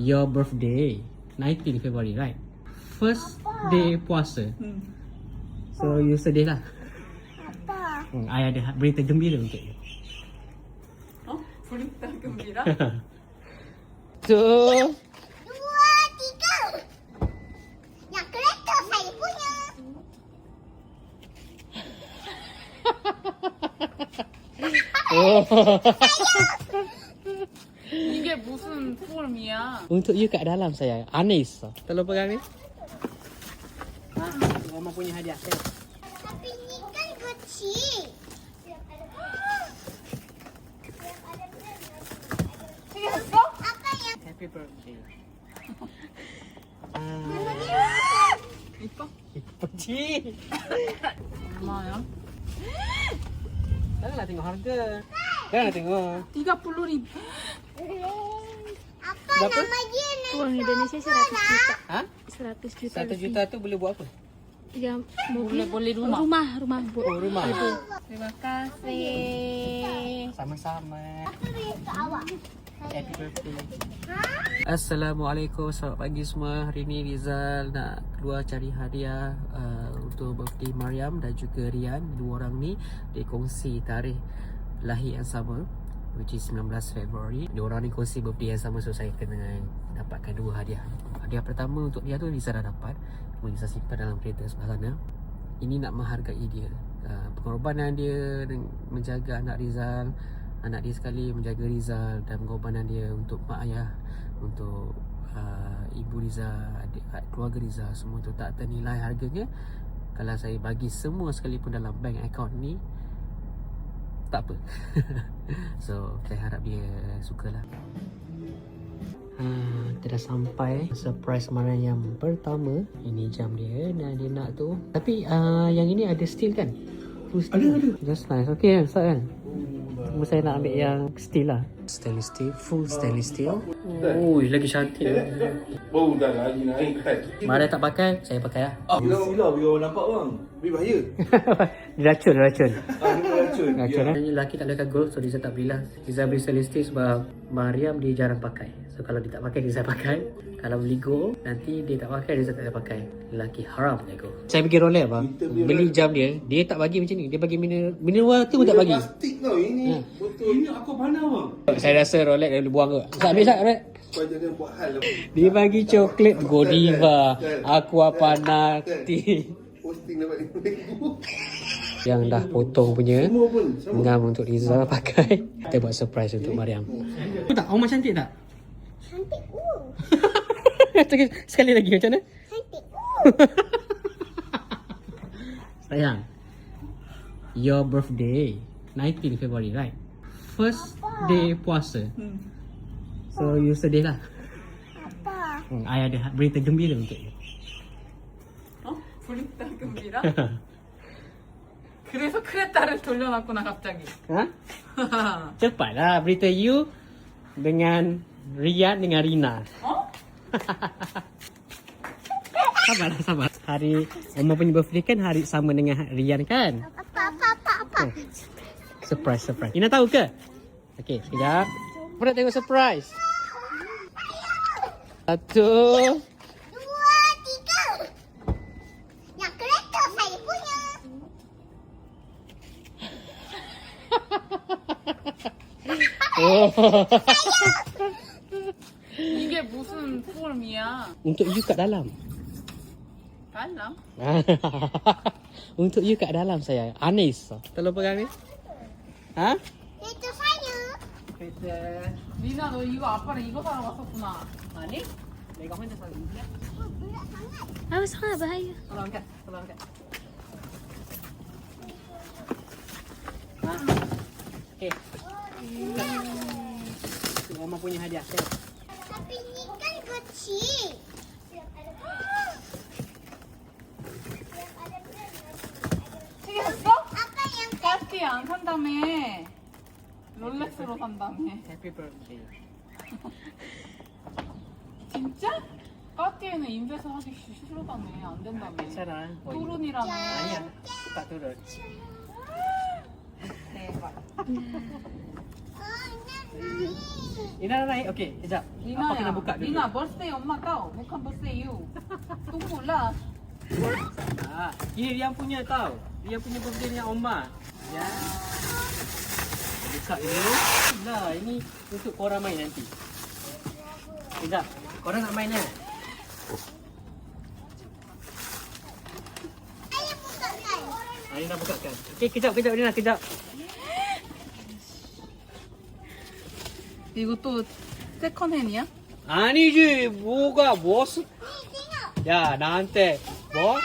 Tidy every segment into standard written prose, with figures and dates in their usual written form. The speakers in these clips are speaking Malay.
your birthday 19 February, right? First day puasa. So you sedih lah. Apa? I ada berita gembira untuk you. Oh, berita gembira. So 2, 3. Yang kereta saya punya. 이게 무슨 폼이야? untuk you kat dalam sayang. Anis. Tolong pegang ni. Mama punya hadiah. Tapi ni kan kecil. 챙겼어? Apa yang Happy birthday. 이뻐? Kecil. 얼마야? Janganlah tengok harga. Janganlah tengok. 30 ribu. apa Berapa? nama dia ni? Uang Indonesia 100 juta. Ha? 100 juta 1 lebih. juta tu boleh buat apa? Ya, mobil. boleh rumah. Rumah bu. Oh, rumah. Terima kasih. Sama-sama. Aku beri ke awak. Happy birthday. Assalamualaikum, selamat pagi semua. Hari ni Rizal nak keluar cari hadiah untuk birthday Mariam dan juga Rian. Dua orang ni dia kongsi tarikh lahir yang sama, which is 19 Februari. Dua orang ni kongsi birthday yang sama, so saya kena dapatkan dua hadiah. Hadiah pertama untuk dia tu Rizal dah dapat, Rizal simpan dalam kereta sebelah sana. Ini nak menghargai dia, pengorbanan dia menjaga anak Rizal, anak dia sekali menjaga Rizal, dan pengorbanan dia untuk mak ayah, untuk ibu Rizal, adik, keluarga Rizal, semua tu tak ternilai harganya. Kalau saya bagi semua sekalipun dalam bank account ni, tak apa. So saya harap dia sukalah. Kita dah sampai surprise kemarin yang pertama. Ini jam dia dan dia nak tu. Tapi yang ini ada steel kan? Full steel. Ada. Just nice. Okay kan? Start kan? Cuma saya nak ambil yang steel lah. Stainless steel. Full stainless steel. Oh, lagi cantik. Baru dah lagi naik kan. Mana tak pakai, saya pakai lah. Sila bila orang nampak bang. Lebih bahaya. Racun. Ni racun. Racun lah. Lelaki tak boleh gold, so dia tak belilah. Dia beli stainless steel sebab Mariam dia jarang pakai. So kalau dia tak pakai, dia pakai. Kalau beli gold, nanti dia tak pakai, dia tak boleh pakai. Lelaki haram dia gold. Saya pergi Rolex bang. Beli jam dia, dia tak bagi macam ni. Dia bagi mineral water pun tak bagi. Plastik tau ini. Betul. Ini aku pandang bang. Saya rasa Rolex dia boleh buang ke. Saya ambil Rolex. Kau jangan buat hal lah. Dia bagi coklat Godiva, Aqua Panati. Posting dapat RM5,000. Yang dah potong punya Semua pun sama. ngam untuk Rizal pakai. Kita buat surprise untuk Mariam. Tak, Omar cantik tak? Cantik. Sekali lagi macam mana? Cantik. Sayang, your birthday 19 February, right? First day puasa. So you sedih lah. Apa? I ada berita gembira untuk you. 어? berita gembira? 그래서 크레타를 돌려놨구나 갑자기. Ha? Cepatlah berita you dengan Rian dengan Rina. 어? Sabar. Hari Omar punya birthday kan hari sama dengan Rian kan? Apa? Surprise. Ina tahu ke? Okey, sekejap. Apa nak tengok surprise? 1, 2, 3. Yang kereta saya punya. Oh. 이게 무슨 폼이야? Untuk you kat dalam. 달라? Untuk you kat dalam sayang. Anis. Tolong pegang ni. Ha? Itu saya. 리나 너 이거 아빠랑 이거 사러 왔었구나. Anis? Mereka mana salah ni? Berat sangat. Awas sangat bahaya. Tolong angkat. Okey. Tu Omar punya hadiah. Tapi ni kan kecil. 챙겼어? Apa yang 까띠 안 산다며. 롤렉스로 산다며. Happy birthday. 진짜? 까띠에는 인베스 하기 싫다며. 안 된다며. Cara. 또른이라며. Anis. Tak turun. 대박. ini Ina naik. Okey, sekejap. Apa kena buka dulu? Lina, birthday 엄마 tau. Bukan birthday you. Tunggulah. Ini Rian punya tau. Rian punya birthday dengan Oma. Ya. Buka dulu. Lah, ini untuk korang main nanti. Sekejap. Korang nak main kan? Ayah bukakan. Ini dah bukakan. Okey, kejap Rina, kejap. 이것도 세컨핸이야? 아니지. 뭐가 무엇? Ni tengok. 야, 나한테 뭐?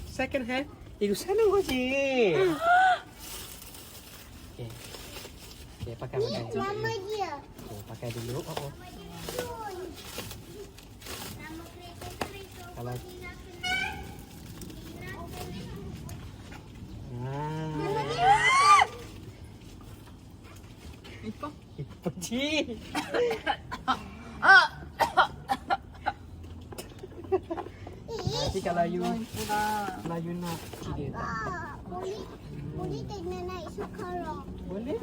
세컨 핸? 이거 사는 거지. 오케이. 오케이, pakai. Nama dia. Oke, pakai dulu. Oh. Nama kereta-kereta. Kalau Nama nah, dia. 이뻐? 이쁘지? Nanti kalau you 이쁘다. nak dia tak? Boleh tak nak naik sekarang? Boleh?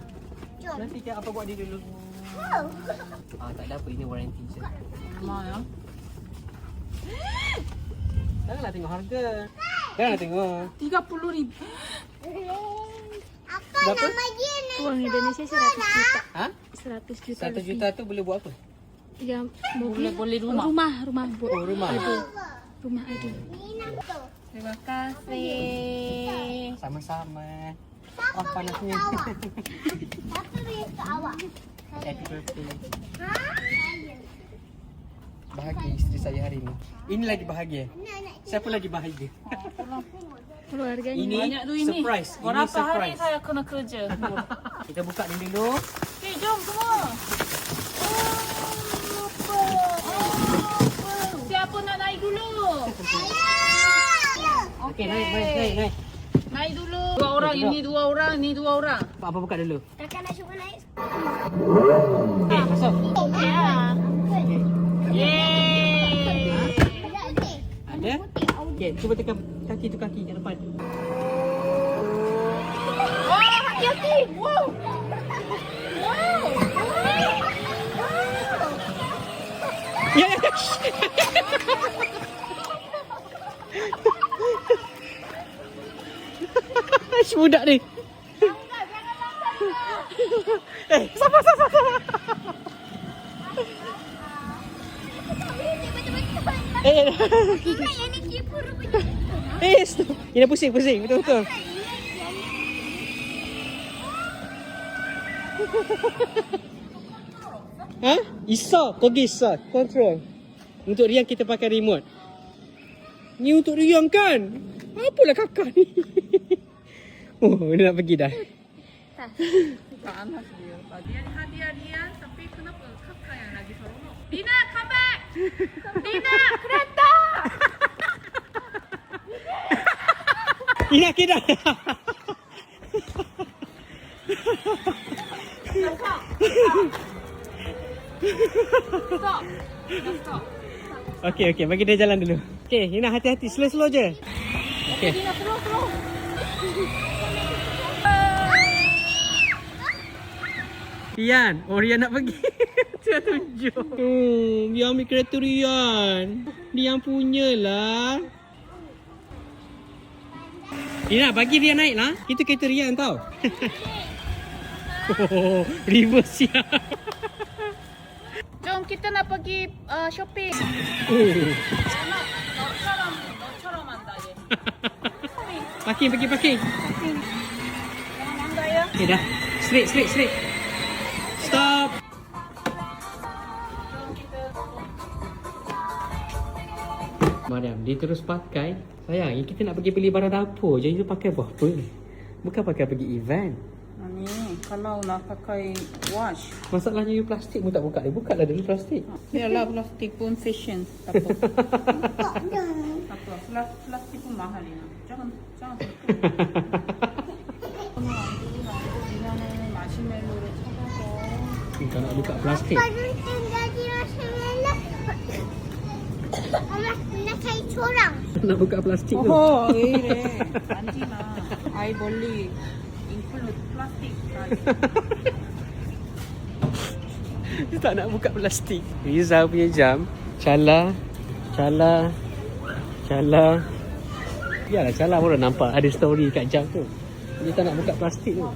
Jom. Nanti kan apa buat dia dulu? Oh. Tak ada apa, ini warranty je. 얼마야? Janganlah tengok harga. Janganlah tengok. 30 Apa Berapa? nama dia? Uang Indonesia 100 juta. Ha? 100 juta 1 lebih. juta tu boleh buat apa? Ya, mobil. boleh rumah. Rumah bu. Oh, rumah. Rumah ada. Ni nak tu. terima kasih. Sama-sama. Siapa Wah, panasnya. beri awak? Siapa beri ke awak? Happy birthday. Ha? Saya. Bahagia isteri saya hari ini. Ini lagi bahagia. Nak Siapa lagi bahagia? Keluarganya. Ini banyak duit ni. surprise. Ini Berapa hari surprise. saya kena kerja? Kita buka ni dulu. Eh, jom semua. Siapa nak naik dulu? Okey, naik. Naik dulu. Dua orang, Okey, ini dua orang, ini dua orang. Apa buka dulu? Kakak nak cuba naik? Okey, masuk. Ya. Yeay. Ada? Okey, cuba tekan kaki tu kaki kat depan. Oh, hati-hati. Wow. Wow. Ya. Budak ni. Sabar. Ingat yang ni tipu rupanya. Stop. Ini pusing, betul-betul. Ha? Isa, kogi isa, control. Untuk Rian kita pakai remote. Ni untuk Rian kan? Apalah kakak ni? Oh, dia nak pergi dah. Panas dia. Dia hadiah Rian, tapi kenapa kakak yang lagi seronok? Lina, come back! Lina, kereta! Ina kita. Stop! Stop! Okey, bagi dia jalan dulu. Okey, Ina hati-hati, slow je. Okey. Lina, slow! Rian, Rian nak pergi. Dia tunjuk. Dia ambil kereta Rian. Rian punyalah. Ina, bagi Rian naik lah. Itu kereta Rian tau. Oh, reverse ya. Jom kita nak pergi shopping. Oh. 너처럼 한다 얘. Parking. Jangan angga ya. Okay dah. Straight. Stop. Mariam, dia terus pakai. Sayang, kita nak pergi beli barang dapur je. Dia pakai buat apa? Bukan pakai pergi event. 아니, kalau nak pakai wash. Masalahnya you plastik pun tak buka. Dia buka lah dulu plastik. Biarlah plastik pun fashion. Tak apa. Plastik pun mahal ini. Jangan terus. 이거는 마시멜로를 찾아서. Kau nak buka plastik. Baru tinggal di Rasulullah. Mama, nak cari corang. Nak buka plastik tu. 어허, 왜 이래. 만지마. 아이 멀리 인클루드 플라스틱. Dia tak nak buka plastik. Rizal punya jam. Cala. Yalah, Cala pun dah nampak ada story kat jam tu. Dia tak nak buka plastik tu.